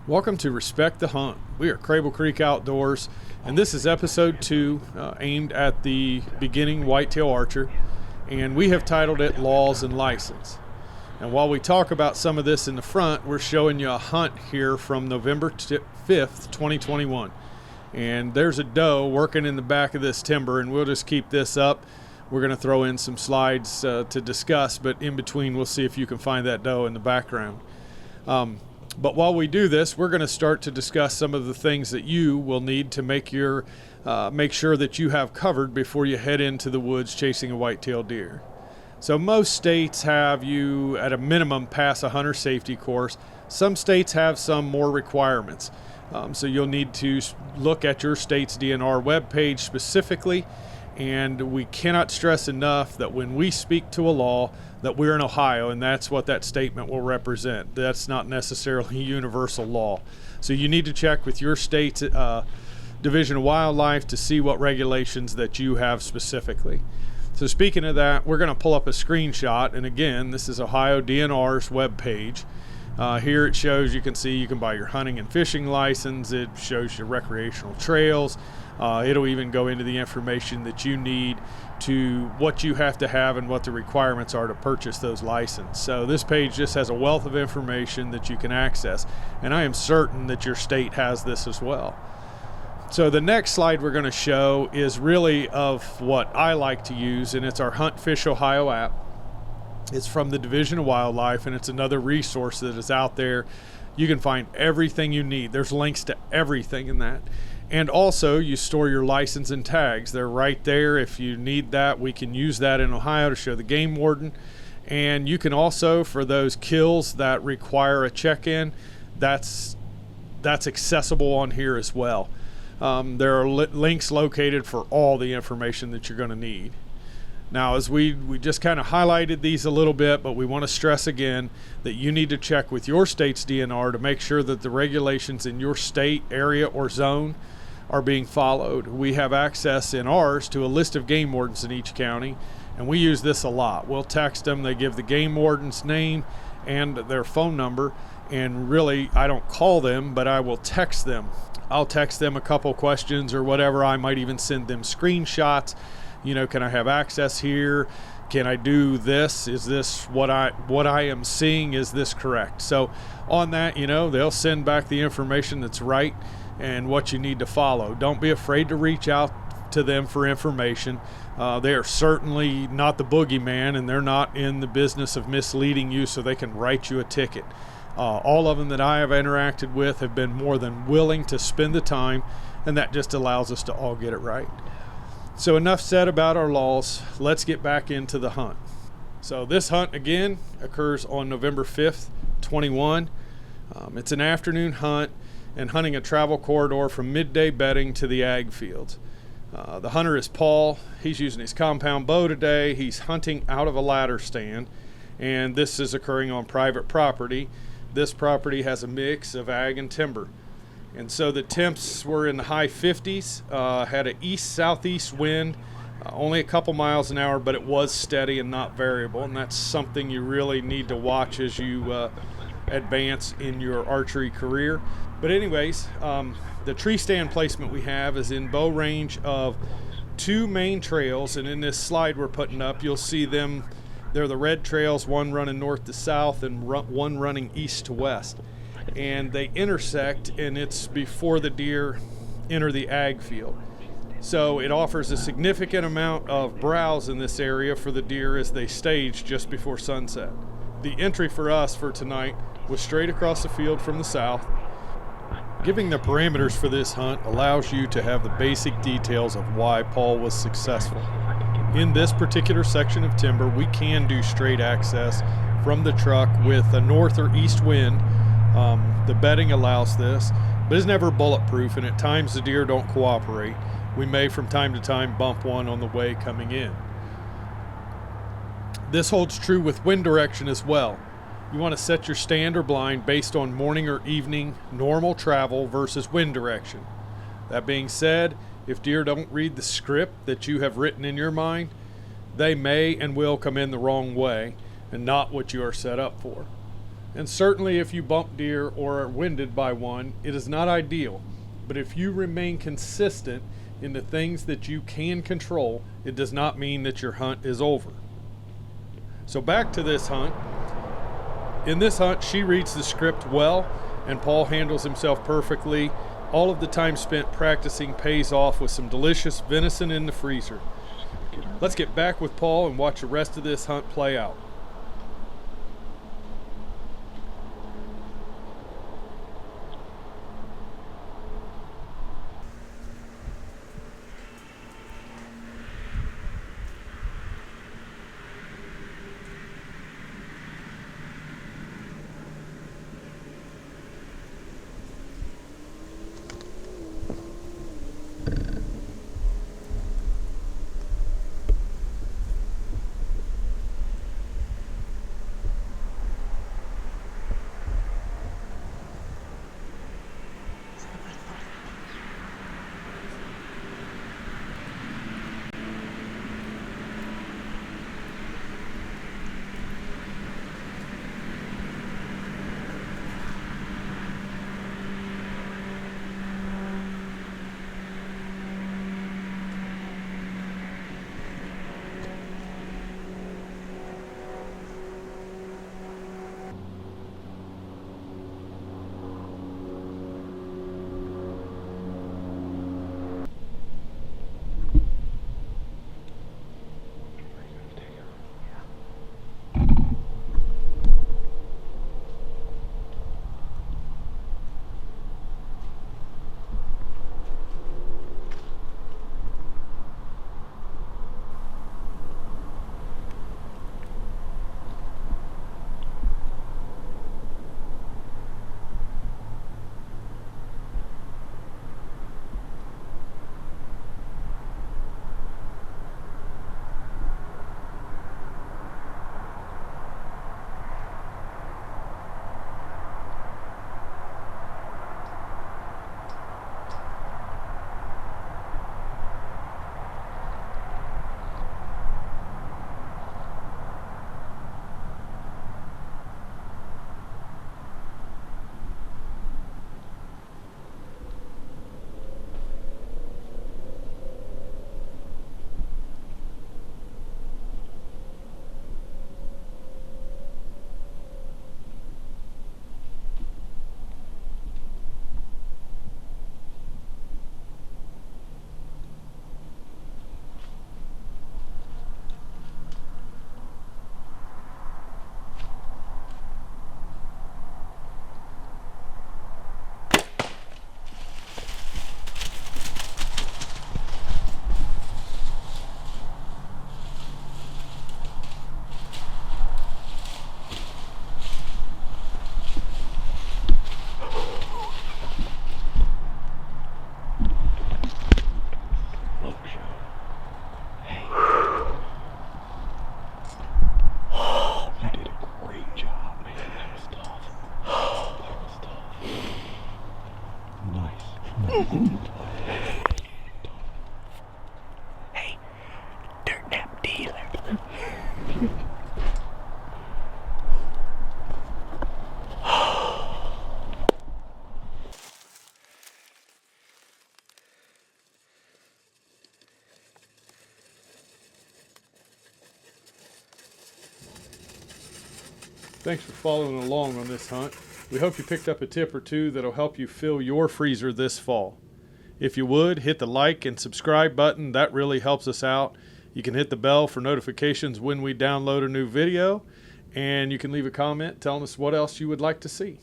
Welcome to Respect the Hunt. We are Crable Creek Outdoors, and this is episode 2 aimed at the beginning whitetail archer, and we have titled it Laws and License. And while we talk about some of this in the front, we're showing you a hunt here from November 5th, 2021. And there's a doe working in the back of this timber, and we'll just keep this up. We're going to throw in some slides to discuss, but in between we'll see if you can find that doe in the background. But while we do this, we're going to start to discuss some of the things that you will need to make sure that you have covered before you head into the woods chasing a whitetail deer. So most states have you at a minimum pass a hunter safety course. Some states have some more requirements. So you'll need to look at your state's DNR webpage specifically. And we cannot stress enough that when we speak to a law, that we're in Ohio, and that's what that statement will represent. That's not necessarily universal law. So you need to check with your state's Division of Wildlife to see what regulations that you have specifically. So speaking of that, we're going to pull up a screenshot, and again, this is Ohio DNR's webpage. Here it shows, you can see you can buy your hunting and fishing license. It shows your recreational trails. It'll even go into the information that you need to what you have to have and what the requirements are to purchase those licenses. So this page just has a wealth of information that you can access, and I am certain that your state has this as well. So the next slide we're going to show is really of what I like to use, and it's our Hunt Fish Ohio app. It's from the Division of Wildlife, and it's another resource that is out there. You can find everything you need. There's links to everything in that. And also, you store your license and tags. They're right there. If you need that, we can use that in Ohio to show the game warden. And you can also, for those kills that require a check-in, that's accessible on here as well. There are links located for all the information that you're going to need. Now, as we just kind of highlighted these a little bit, but we want to stress again that you need to check with your state's DNR to make sure that the regulations in your state, area, or zone are being followed. We have access in ours to a list of game wardens in each county, and we use this a lot. We'll text them, they give the game warden's name and their phone number, and really, I don't call them, but I will text them. I'll text them a couple questions or whatever. I might even send them screenshots. You know, can I have access here? Can I do this? Is this what I am seeing? Is this correct? So on that, you know, they'll send back the information that's right and what you need to follow. Don't be afraid to reach out to them for information. They are certainly not the boogeyman, and they're not in the business of misleading you so they can write you a ticket. All of them that I have interacted with have been more than willing to spend the time, and that just allows us to all get it right. So enough said about our laws. Let's get back into the hunt. So this hunt again occurs on November 5th, 21. It's an afternoon hunt and hunting a travel corridor from midday bedding to the ag fields. The hunter is Paul. He's using his compound bow today. He's hunting out of a ladder stand, and this is occurring on private property. This property has a mix of ag and timber. And so the temps were in the high 50s, had an east-southeast wind, only a couple miles an hour, but it was steady and not variable, and that's something you really need to watch as you advance in your archery career. But anyways, the tree stand placement we have is in bow range of 2 main trails, and in this slide we're putting up, you'll see them. They're the red trails, one running north to south and one running east to west. And they intersect, and it's before the deer enter the ag field. So it offers a significant amount of browse in this area for the deer as they stage just before sunset. The entry for us for tonight was straight across the field from the south. Giving the parameters for this hunt allows you to have the basic details of why Paul was successful. In this particular section of timber, we can do straight access from the truck with a north or east wind. The bedding allows this, but it's never bulletproof, and at times the deer don't cooperate. We may from time to time bump one on the way coming in. This holds true with wind direction as well. You want to set your stand or blind based on morning or evening normal travel versus wind direction. That being said, if deer don't read the script that you have written in your mind, they may and will come in the wrong way and not what you are set up for. And certainly if you bump deer or are winded by one, it is not ideal. But if you remain consistent in the things that you can control, it does not mean that your hunt is over. So back to this hunt. In this hunt, she reads the script well, and Paul handles himself perfectly. All of the time spent practicing pays off with some delicious venison in the freezer. Let's get back with Paul and watch the rest of this hunt play out. Hey, dirt nap dealer. Thanks for following along on this hunt. We hope you picked up a tip or two that'll help you fill your freezer this fall. If you would, hit the like and subscribe button. That really helps us out. You can hit the bell for notifications when we download a new video, and you can leave a comment telling us what else you would like to see.